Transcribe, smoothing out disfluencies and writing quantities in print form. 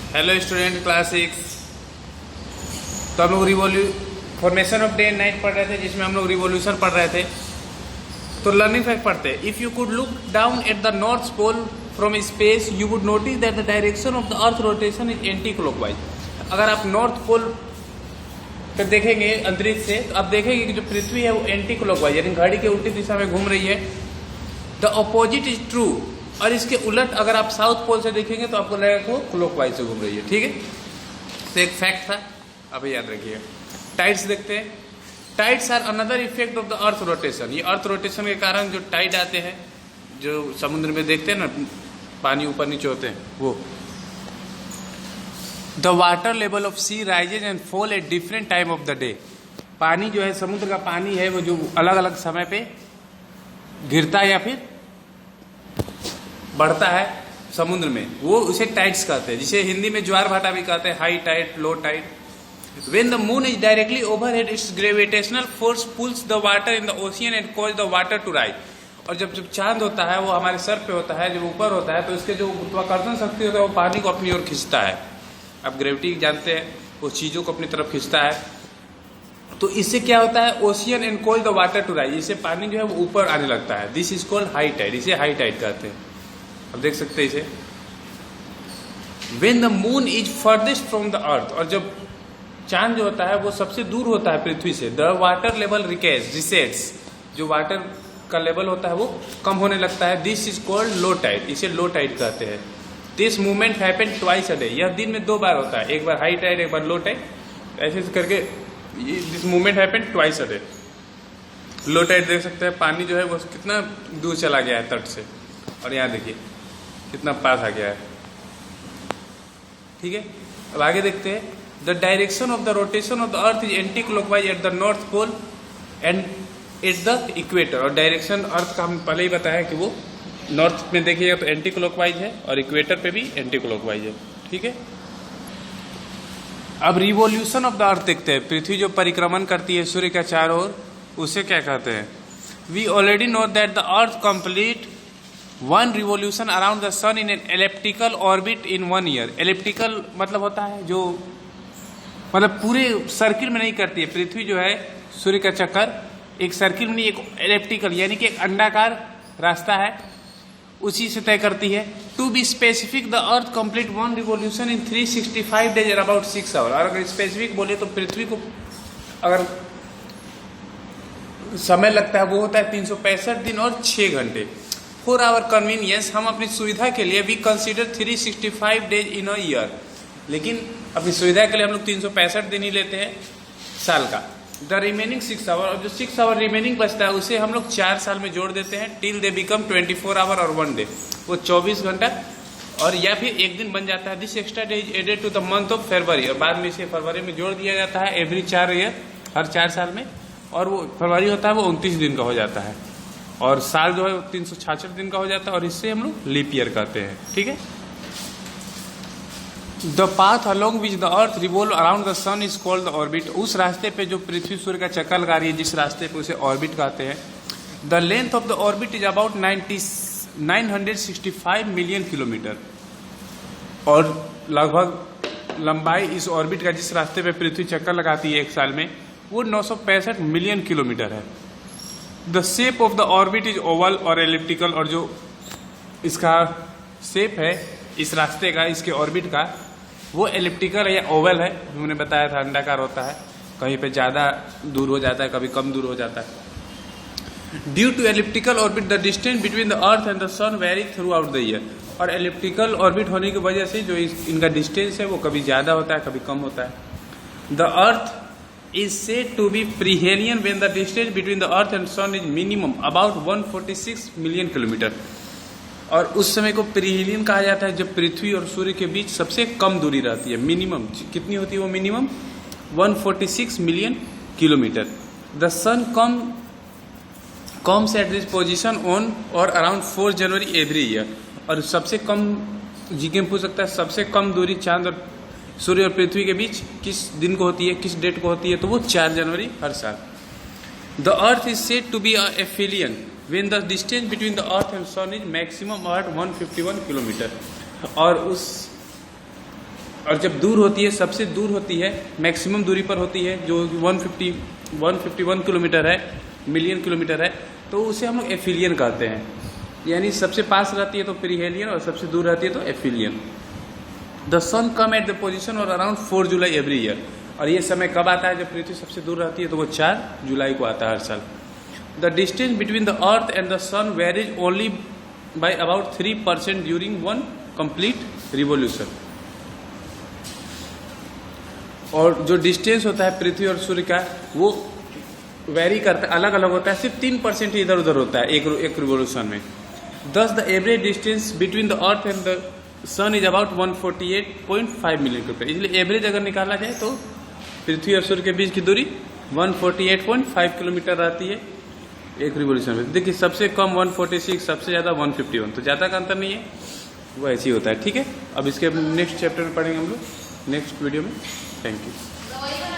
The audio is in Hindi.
Hello student class 6। तो हम लोग formation of day and night पढ़ रहे थे, जिसमें हम लोग रिवॉल्यूशन पढ़ रहे थे। तो लर्निंग फैक्ट पढ़ते हैं। If you could look down at the north pole from space you would notice that the direction of the earth rotation is anticlockwise. अगर आप नॉर्थ पोल पे देखेंगे अंतरिक्ष से, तो आप देखेंगे कि जो पृथ्वी है वो एंटी क्लॉकवाइज यानी घड़ी के उल्टी दिशा में घूम रही है। The opposite is true. और इसके उलट अगर आप साउथ पोल से देखेंगे तो आपको लगेगा कि वो क्लॉकवाइज से घूम रही है। ठीक है, तो एक फैक्ट था, अभी याद रखिए। टाइड्स देखते हैं। Tides are another effect of the earth rotation. ये अर्थ रोटेशन के कारण जो टाइड आते हैं, जो समुद्र में देखते हैं ना, पानी ऊपर नीचे होते हैं, वो। The water level of sea rises and fall at different time of the day. पानी जो है, समुद्र का पानी है, वो जो अलग अलग समय पे गिरता है या फिर बढ़ता है समुद्र में, वो उसे टाइड्स कहते हैं, जिसे हिंदी में ज्वार भाटा भी कहते हैं, high tide, low tide. When the moon is directly overhead, its gravitational force pulls the water in the ocean and causes the water to rise. और जब चांद होता है, वो हमारे सर पे होता है, जब ऊपर होता है, तो इसके जो गुरुत्वाकर्षण शक्ति होता है वो पानी को अपनी ओर खींचता है। आप ग्रेविटी जानते हैं, वो चीजों को अपनी तरफ खींचता है। तो इससे क्या होता है, ocean and cause the water to rise, इससे पानी जो है वो ऊपर आने लगता है। This is called high tide, इसे हाई टाइड कहते हैं। अब देख सकते हैं इसे। When the moon is furthest from the earth, और जब चांद जो होता है वो सबसे दूर होता है पृथ्वी से, द वाटर लेवल रिसेट्स, जो वाटर का लेवल होता है वो कम होने लगता है। This is called low tide, इसे लो टाइड कहते हैं। This movement happen twice a day, यह दिन में 2 बार होता है, एक बार हाई टाइड, एक बार लो टाइड। ऐसे करके this movement happen twice a day. Low tide देख सकते हैं, पानी जो है वो कितना दूर चला गया है तट से, और यहाँ देखिए कितना पास आ गया है। ठीक है, अब आगे देखते हैं। The direction of the rotation of the earth is anticlockwise at the north pole and at the equator. और डायरेक्शन अर्थ का हम पहले ही बताया कि वो नॉर्थ में देखिएगा तो एंटी क्लॉकवाइज है, और इक्वेटर पे भी एंटी क्लॉकवाइज है। ठीक है, अब रिवॉल्यूशन ऑफ द अर्थ देखते हैं। पृथ्वी जो परिक्रमण करती है सूर्य के चारों ओर, उसे क्या कहते हैं। We already know that the earth complete one revolution around the sun in an elliptical orbit in 1 year. Elliptical मतलब होता है जो मतलब पूरे सर्किल में नहीं करती है। पृथ्वी जो है सूर्य का चक्कर एक सर्किल में नहीं, एक एलिप्टिकल यानी कि एक अंडाकार रास्ता है, उसी से तय करती है। To be specific, the earth complete one revolution in 365 days और अबाउट 6 आवर। और अगर स्पेसिफिक बोले तो पृथ्वी को अगर समय लगता है वो होता है 365 दिन और 6 घंटे। फॉर आवर कन्वीनियंस, हम अपनी सुविधा के लिए we consider 365 days in a year, लेकिन अपनी सुविधा के लिए हम लोग 365 दिन ही लेते हैं साल का। द रिमेनिंग 6 आवर, और जो 6 आवर रिमेनिंग बचता है उसे हम लोग 4 साल में जोड़ देते हैं, टिल दे बिकम 24 आवर और 1 डे, वो 24 घंटा और या फिर एक दिन बन जाता है। This extra day is added to the month of February, और बाद में इसे फरवरी में जोड़ दिया जाता है एवरी 4 ईयर, हर 4 साल में, और वो फरवरी होता है वो 29 दिन का हो जाता है, और साल जो है 366 दिन का हो जाता है, और इससे हम लोग लीप ईयर कहते हैं। ठीक है, the path along which the earth revolve around the sun is called the orbit. उस रास्ते पे जो पृथ्वी सूर्य का चक्कर लगा रही है, जिस रास्ते पे, उसे ऑर्बिट कहते हैं। The length of the orbit is about 965 million kilometre, और लगभग लंबाई इस ऑर्बिट का, जिस रास्ते पे पृथ्वी चक्कर लगाती है एक साल में, वो 965 मिलियन किलोमीटर है। The shape of the orbit is Oval और एलिप्टिकल, और जो इसका शेप है इस रास्ते का, इसके ऑर्बिट का, वो एलिप्टिकल या ओवल है। मैंने बताया था अंडाकार होता है, कहीं पे ज्यादा दूर हो जाता है, कभी कम दूर हो जाता है। Due to elliptical orbit the distance between the earth and the sun vary throughout the year. और एलिप्टिकल ऑर्बिट होने की वजह से जो इनका डिस्टेंस है वो कभी ज्यादा होता है, कभी कम होता है। The earth is said to be perihelion when the distance between the earth and sun is minimum about 146 million kilometre. और उस समय को पेरिहेलियन कहा जाता है जब पृथ्वी और सूर्य के बीच सबसे कम दूरी रहती है। मिनिमम कितनी होती है वो, minimum 146 million kilometre. The sun comes at this position on or around 4 January every year. और सबसे कम जीके में पूछ सकता है, सबसे कम दूरी चांद और सूर्य और पृथ्वी के बीच किस दिन को होती है, किस डेट को होती है, तो वो 4 जनवरी हर साल। The earth is said to be a aphelion when the distance between the earth and sun is maximum about 151 kilometre. और उस और जब दूर होती है, सबसे दूर होती है, मैक्सिमम दूरी पर होती है, जो 151 किलोमीटर है, मिलियन किलोमीटर है, तो उसे हम लोग एफिलियन कहते हैं। यानी सबसे पास रहती है तो पेरिहेलियन और सबसे दूर रहती है तो aphelion. The sun come at the position or around 4 July every year. और ये समय कब आता है जब पृथ्वी सबसे दूर रहती है? तो वो 4 जुलाई को आता है हर साल। The distance between the earth and the sun varies only by about 3% during one complete revolution. और जो डिस्टेंस होता है पृथ्वी और सूर्य का वो वेरी करता है, अलग अलग होता है, सिर्फ 3% ही इधर उधर होता है एक रिवोल्यूशन में। Thus the average distance between the earth and the sun is about 148.5 million kilometre. इसलिए एवरेज अगर निकाला जाए तो पृथ्वी और सूर्य के बीच की दूरी 148.5 किलोमीटर रहती है एक रिवोल्यूशन में। देखिए सबसे कम 146, सबसे ज़्यादा 151, तो ज़्यादा का अंतर नहीं है, वो ऐसे ही होता है। ठीक है, अब इसके नेक्स्ट चैप्टर में पढ़ेंगे हम लोग नेक्स्ट वीडियो में। Thank you.